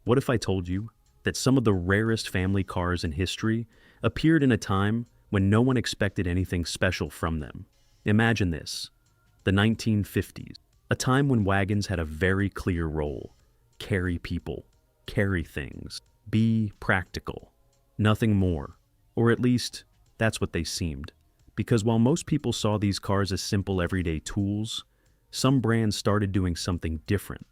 What if I told you that some of the rarest family cars in history appeared in a time when no one expected anything special from them? Imagine this, the 1950s, a time when wagons had a very clear role: carry people, carry things, be practical, nothing more. Or at least, that's what they seemed. Because while most people saw these cars as simple everyday tools, some brands started doing something different.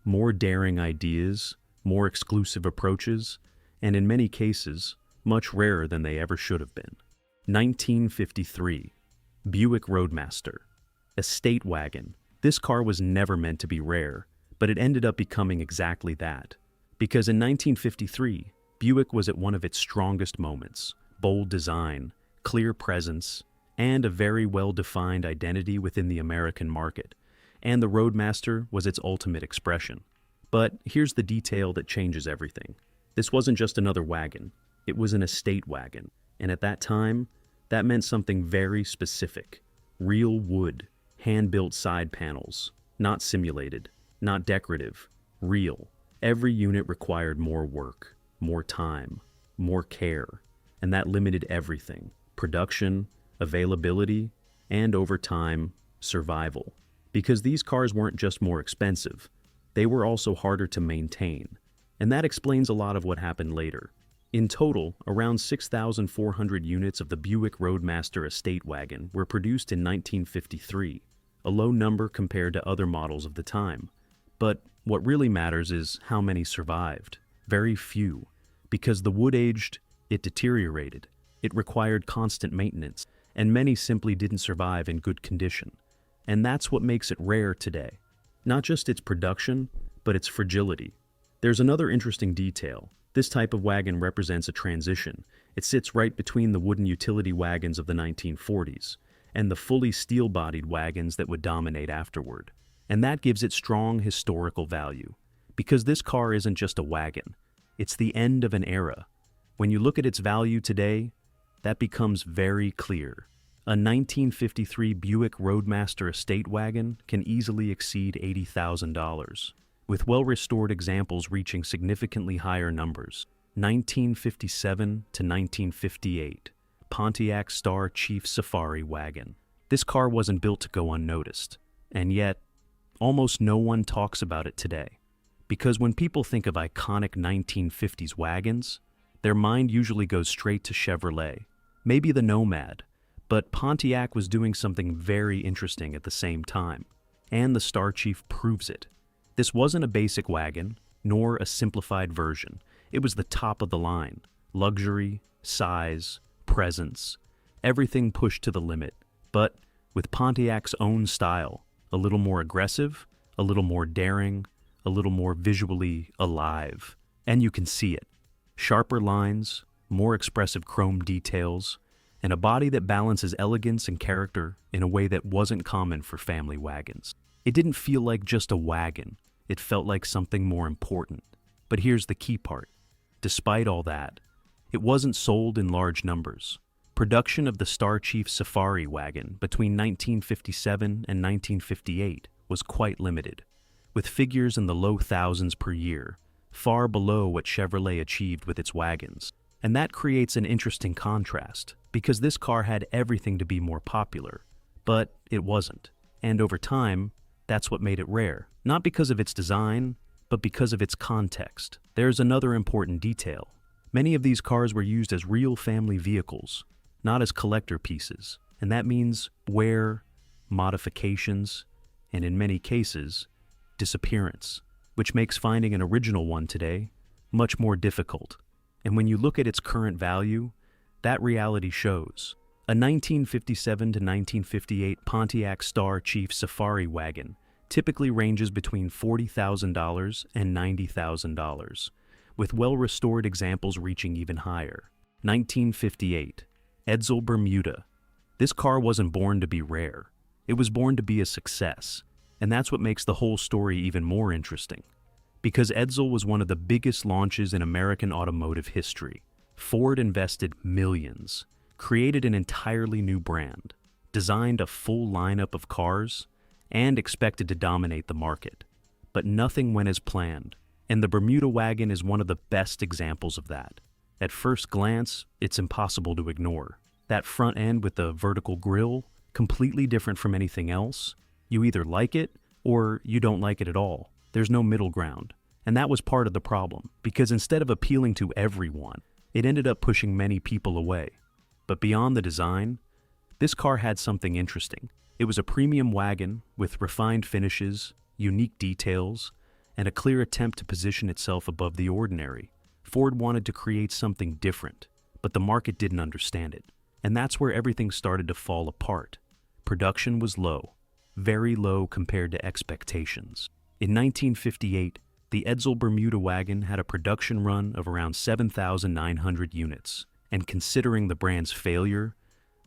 More daring ideas, more exclusive approaches, and in many cases, much rarer than they ever should have been. 1953, Buick Roadmaster Estate Wagon. This car was never meant to be rare, but it ended up becoming exactly that. Because in 1953, Buick was at one of its strongest moments: bold design, clear presence, and a very well-defined identity within the American market. And the Roadmaster was its ultimate expression. But here's the detail that changes everything. This wasn't just another wagon, it was an estate wagon. And at that time, that meant something very specific: real wood, hand-built side panels, not simulated, not decorative, real. Every unit required more work, more time, more care, and that limited everything: production, availability, and over time, survival. Because these cars weren't just more expensive, they were also harder to maintain, and that explains a lot of what happened later. In total, around 6,400 units of the Buick Roadmaster Estate Wagon were produced in 1953, a low number compared to other models of the time. But what really matters is how many survived. Very few. Because the wood aged, it deteriorated, it required constant maintenance, and many simply didn't survive in good condition. And that's what makes it rare today. Not just its production, but its fragility. There's another interesting detail. This type of wagon represents a transition. It sits right between the wooden utility wagons of the 1940s and the fully steel-bodied wagons that would dominate afterward. And that gives it strong historical value. Because this car isn't just a wagon, it's the end of an era. When you look at its value today, that becomes very clear. A 1953 Buick Roadmaster Estate Wagon can easily exceed $80,000, with well-restored examples reaching significantly higher numbers. 1957 to 1958, Pontiac Star Chief Safari Wagon. This car wasn't built to go unnoticed, and yet, almost no one talks about it today. Because when people think of iconic 1950s wagons, their mind usually goes straight to Chevrolet, maybe the Nomad, but Pontiac was doing something very interesting at the same time, and the Star Chief proves it. This wasn't a basic wagon, nor a simplified version. It was the top of the line. Luxury, size, presence, everything pushed to the limit, but with Pontiac's own style, a little more aggressive, a little more daring, a little more visually alive. And you can see it. Sharper lines, more expressive chrome details, and a body that balances elegance and character in a way that wasn't common for family wagons. It didn't feel like just a wagon, it felt like something more important. But here's the key part. Despite all that, it wasn't sold in large numbers. Production of the Star Chief Safari Wagon between 1957 and 1958 was quite limited, with figures in the low thousands per year, far below what Chevrolet achieved with its wagons. And that creates an interesting contrast, because this car had everything to be more popular, but it wasn't. And over time, that's what made it rare. Not because of its design, but because of its context. There's another important detail. Many of these cars were used as real family vehicles, not as collector pieces. And that means wear, modifications, and in many cases, disappearance, which makes finding an original one today much more difficult. And when you look at its current value, that reality shows. A 1957 to 1958 Pontiac Star Chief Safari Wagon typically ranges between $40,000 and $90,000, with well-restored examples reaching even higher. 1958, Edsel Bermuda. This car wasn't born to be rare. It was born to be a success, and that's what makes the whole story even more interesting. Because Edsel was one of the biggest launches in American automotive history. Ford invested millions, created an entirely new brand, designed a full lineup of cars, and expected to dominate the market. But nothing went as planned. And the Bermuda wagon is one of the best examples of that. At first glance, it's impossible to ignore. That front end with the vertical grille, completely different from anything else. You either like it or you don't like it at all. There's no middle ground. And that was part of the problem, because instead of appealing to everyone, it ended up pushing many people away. But beyond the design, this car had something interesting. It was a premium wagon with refined finishes, unique details, and a clear attempt to position itself above the ordinary. Ford wanted to create something different, but the market didn't understand it. And that's where everything started to fall apart. Production was low, very low compared to expectations. In 1958, the Edsel Bermuda wagon had a production run of around 7,900 units, and considering the brand's failure,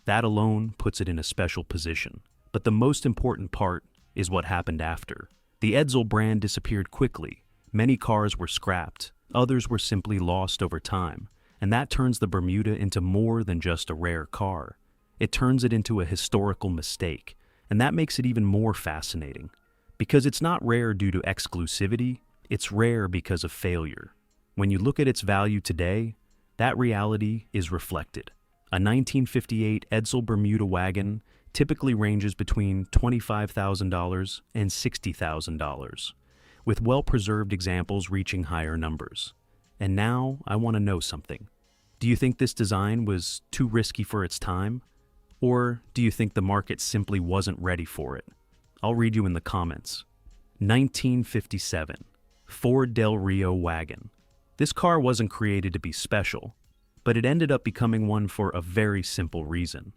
that alone puts it in a special position. But the most important part is what happened after. The Edsel brand disappeared quickly. Many cars were scrapped, others were simply lost over time, and that turns the Bermuda into more than just a rare car. It turns it into a historical mistake, and that makes it even more fascinating. Because it's not rare due to exclusivity, it's rare because of failure. When you look at its value today, that reality is reflected. A 1958 Edsel Bermuda wagon typically ranges between $25,000 and $60,000, with well-preserved examples reaching higher numbers. And now I want to know something. Do you think this design was too risky for its time? Or do you think the market simply wasn't ready for it? I'll read you in the comments. 1957. Ford Del Rio wagon. This car wasn't created to be special, but it ended up becoming one for a very simple reason.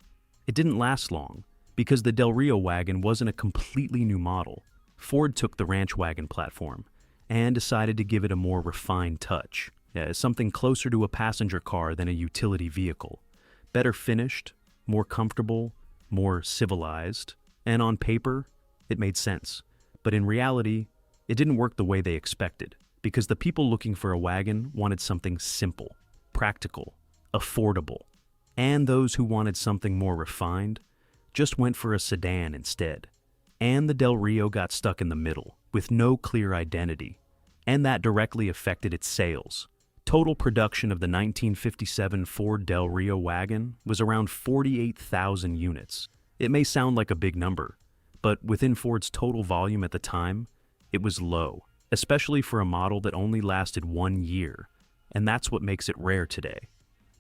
It didn't last long, because the Del Rio wagon wasn't a completely new model. Ford took the ranch wagon platform and decided to give it a more refined touch, something closer to a passenger car than a utility vehicle. Better finished, more comfortable, more civilized, and on paper, it made sense. But in reality, it didn't work the way they expected, because the people looking for a wagon wanted something simple, practical, affordable, and those who wanted something more refined just went for a sedan instead. And the Del Rio got stuck in the middle, with no clear identity, and that directly affected its sales. Total production of the 1957 Ford Del Rio wagon was around 48,000 units. It may sound like a big number, but within Ford's total volume at the time, it was low, especially for a model that only lasted 1 year, and that's what makes it rare today.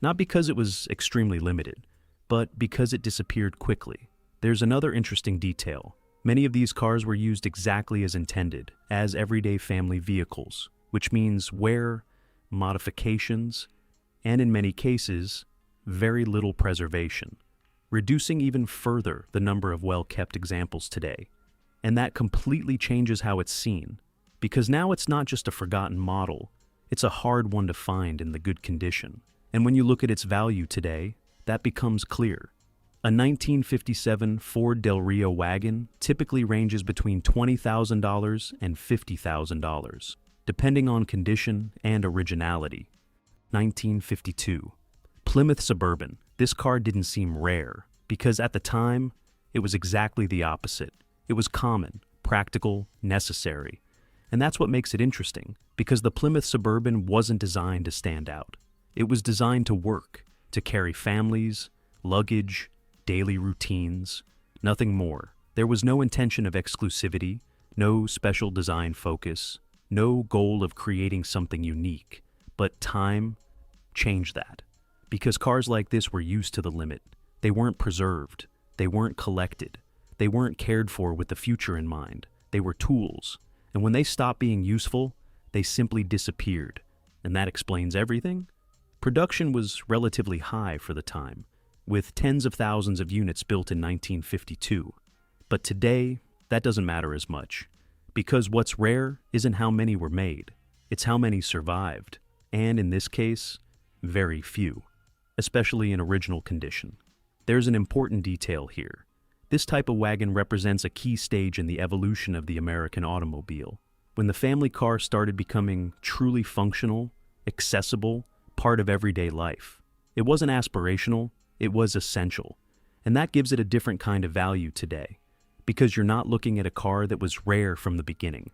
Not because it was extremely limited, but because it disappeared quickly. There's another interesting detail. Many of these cars were used exactly as intended, as everyday family vehicles, which means wear, modifications, and in many cases, very little preservation, reducing even further the number of well-kept examples today. And that completely changes how it's seen, because now it's not just a forgotten model, it's a hard one to find in the good condition. And when you look at its value today, that becomes clear. A 1957 Ford Del Rio wagon typically ranges between $20,000 and $50,000, depending on condition and originality. 1952. Plymouth Suburban. This car didn't seem rare, because at the time, it was exactly the opposite. It was common, practical, necessary. And that's what makes it interesting, because the Plymouth Suburban wasn't designed to stand out. It was designed to work, to carry families, luggage, daily routines, nothing more. There was no intention of exclusivity, no special design focus, no goal of creating something unique. But time changed that. Because cars like this were used to the limit. They weren't preserved. They weren't collected. They weren't cared for with the future in mind. They were tools. And when they stopped being useful, they simply disappeared. And that explains everything. Production was relatively high for the time, with tens of thousands of units built in 1952. But today, that doesn't matter as much, because what's rare isn't how many were made, it's how many survived, and in this case, very few, especially in original condition. There's an important detail here. This type of wagon represents a key stage in the evolution of the American automobile. When the family car started becoming truly functional, accessible, part of everyday life. It wasn't aspirational, it was essential. And that gives it a different kind of value today, because you're not looking at a car that was rare from the beginning.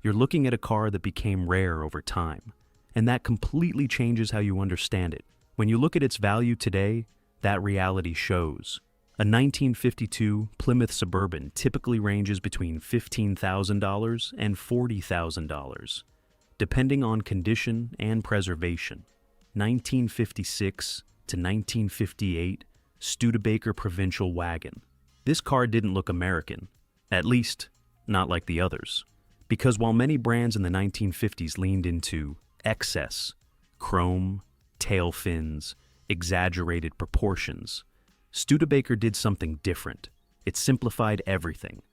You're looking at a car that became rare over time, and that completely changes how you understand it. When you look at its value today, that reality shows. A 1952 Plymouth Suburban typically ranges between $15,000 and $40,000, depending on condition and preservation. 1956 to 1958 Studebaker Provincial Wagon. This car didn't look American, at least not like the others, because while many brands in the 1950s leaned into excess, chrome, tail fins, exaggerated proportions, Studebaker did something different. It simplified everything.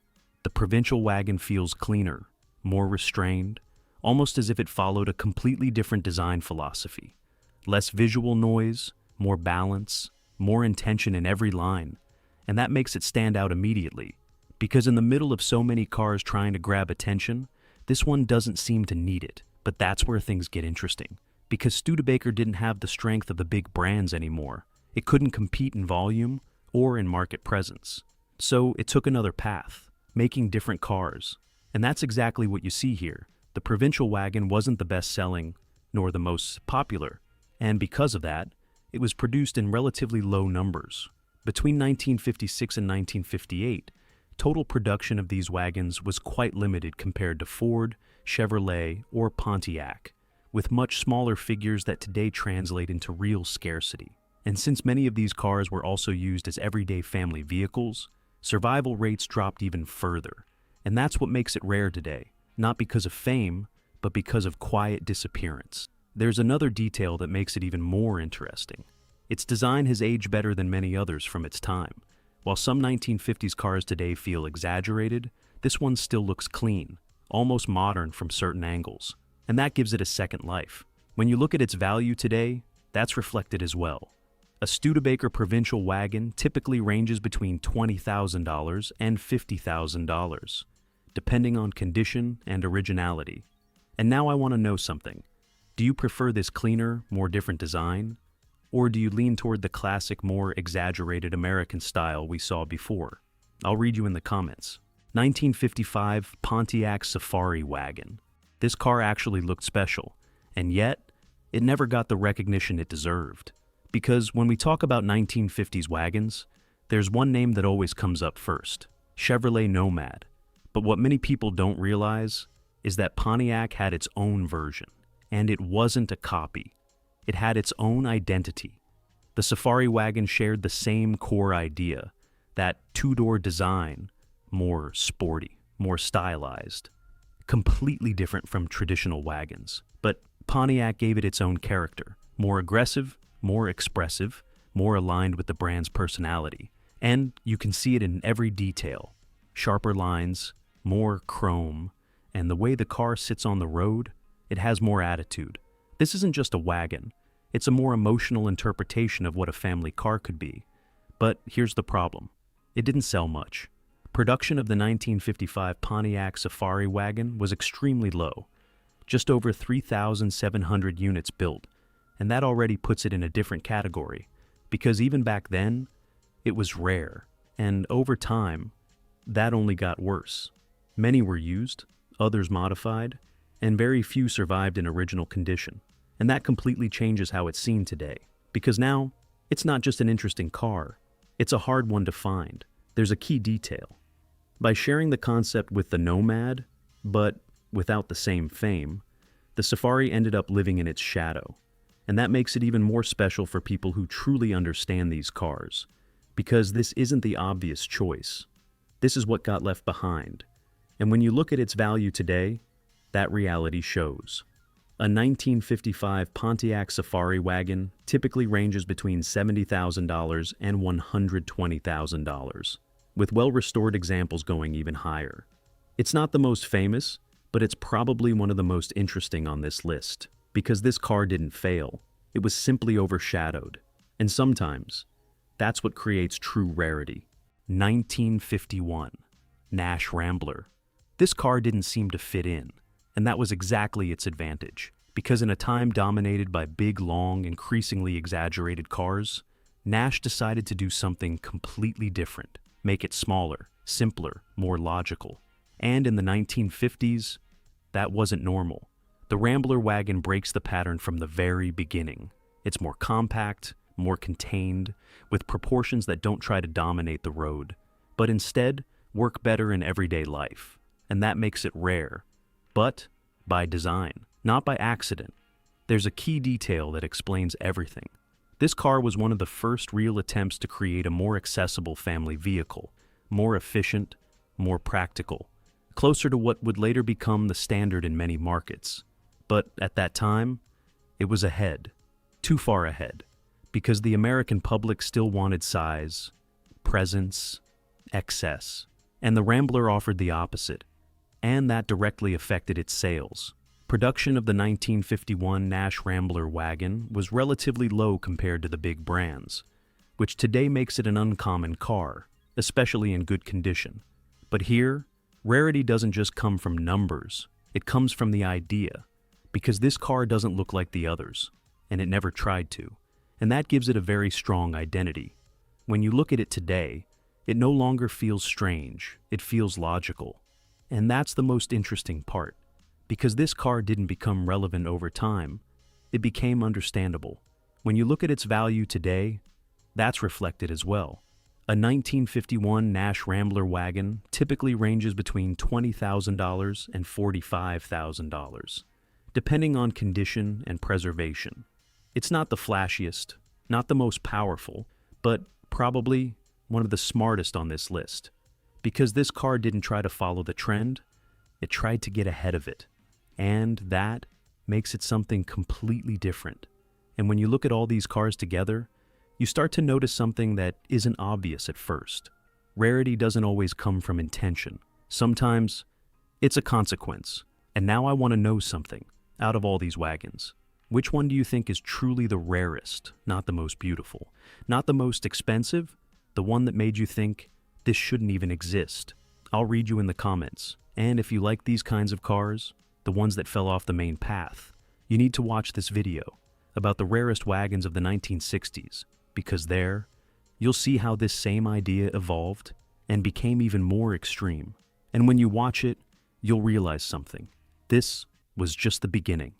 The Provincial Wagon feels cleaner, more restrained, almost as if it followed a completely different design philosophy. Less visual noise, more balance, more intention in every line, and that makes it stand out immediately, because in the middle of so many cars trying to grab attention, this one doesn't seem to need it. But that's where things get interesting, because Studebaker didn't have the strength of the big brands anymore. It couldn't compete in volume or in market presence. So it took another path, making different cars. And that's exactly what you see here. The Provincial Wagon wasn't the best-selling, nor the most popular, and because of that, it was produced in relatively low numbers. Between 1956 and 1958, total production of these wagons was quite limited compared to Ford, Chevrolet, or Pontiac, with much smaller figures that today translate into real scarcity. And since many of these cars were also used as everyday family vehicles, survival rates dropped even further. And that's what makes it rare today, not because of fame, but because of quiet disappearance. There's another detail that makes it even more interesting. Its design has aged better than many others from its time. While some 1950s cars today feel exaggerated, this one still looks clean, almost modern from certain angles, and that gives it a second life. When you look at its value today, that's reflected as well. A Studebaker Provincial Wagon typically ranges between $20,000 and $50,000, depending on condition and originality. And now I want to know something. Do you prefer this cleaner, more different design? Or do you lean toward the classic, more exaggerated American style we saw before? I'll read you in the comments. 1955 Pontiac Safari Wagon. This car actually looked special, and yet, it never got the recognition it deserved. Because when we talk about 1950s wagons, there's one name that always comes up first, Chevrolet Nomad. But what many people don't realize is that Pontiac had its own version, and it wasn't a copy. It had its own identity. The Safari wagon shared the same core idea, that two-door design, more sporty, more stylized, completely different from traditional wagons. But Pontiac gave it its own character, more aggressive, more expressive, more aligned with the brand's personality. And you can see it in every detail. Sharper lines, more chrome, and the way the car sits on the road, it has more attitude. This isn't just a wagon. It's a more emotional interpretation of what a family car could be. But here's the problem. It didn't sell much. Production of the 1955 Pontiac Safari wagon was extremely low, just over 3,700 units built, and that already puts it in a different category, because even back then, it was rare, and over time, that only got worse. Many were used, others modified, and very few survived in original condition. And that completely changes how it's seen today, because now, it's not just an interesting car, it's a hard one to find. There's a key detail. By sharing the concept with the Nomad, but without the same fame, the Safari ended up living in its shadow. And that makes it even more special for people who truly understand these cars, because this isn't the obvious choice. This is what got left behind. And when you look at its value today, that reality shows. A 1955 Pontiac Safari wagon typically ranges between $70,000 and $120,000, with well-restored examples going even higher. It's not the most famous, but it's probably one of the most interesting on this list, because this car didn't fail. It was simply overshadowed. And sometimes, that's what creates true rarity. 1951 Nash Rambler. This car didn't seem to fit in, and that was exactly its advantage, because in a time dominated by big, long, increasingly exaggerated cars, Nash decided to do something completely different, make it smaller, simpler, more logical. And in the 1950s, that wasn't normal. The Rambler wagon breaks the pattern from the very beginning. It's more compact, more contained, with proportions that don't try to dominate the road, but instead work better in everyday life. And that makes it rare, but by design, not by accident. There's a key detail that explains everything. This car was one of the first real attempts to create a more accessible family vehicle, more efficient, more practical, closer to what would later become the standard in many markets. But at that time, it was ahead, too far ahead, because the American public still wanted size, presence, excess, and the Rambler offered the opposite, and that directly affected its sales. Production of the 1951 Nash Rambler Wagon was relatively low compared to the big brands, which today makes it an uncommon car, especially in good condition. But here, rarity doesn't just come from numbers, it comes from the idea, because this car doesn't look like the others, and it never tried to, and that gives it a very strong identity. When you look at it today, it no longer feels strange, it feels logical. And that's the most interesting part, because this car didn't become relevant over time, it became understandable. When you look at its value today, that's reflected as well. A 1951 Nash Rambler wagon typically ranges between $20,000 and $45,000, depending on condition and preservation. It's not the flashiest, not the most powerful, but probably one of the smartest on this list. Because this car didn't try to follow the trend, it tried to get ahead of it. And that makes it something completely different. And when you look at all these cars together, you start to notice something that isn't obvious at first. Rarity doesn't always come from intention. Sometimes it's a consequence. And now I want to know something. Out of all these wagons, which one do you think is truly the rarest, not the most beautiful, not the most expensive, the one that made you think this shouldn't even exist? I'll read you in the comments. And if you like these kinds of cars, the ones that fell off the main path, you need to watch this video about the rarest wagons of the 1960s, because there, you'll see how this same idea evolved and became even more extreme. And when you watch it, you'll realize something. This was just the beginning.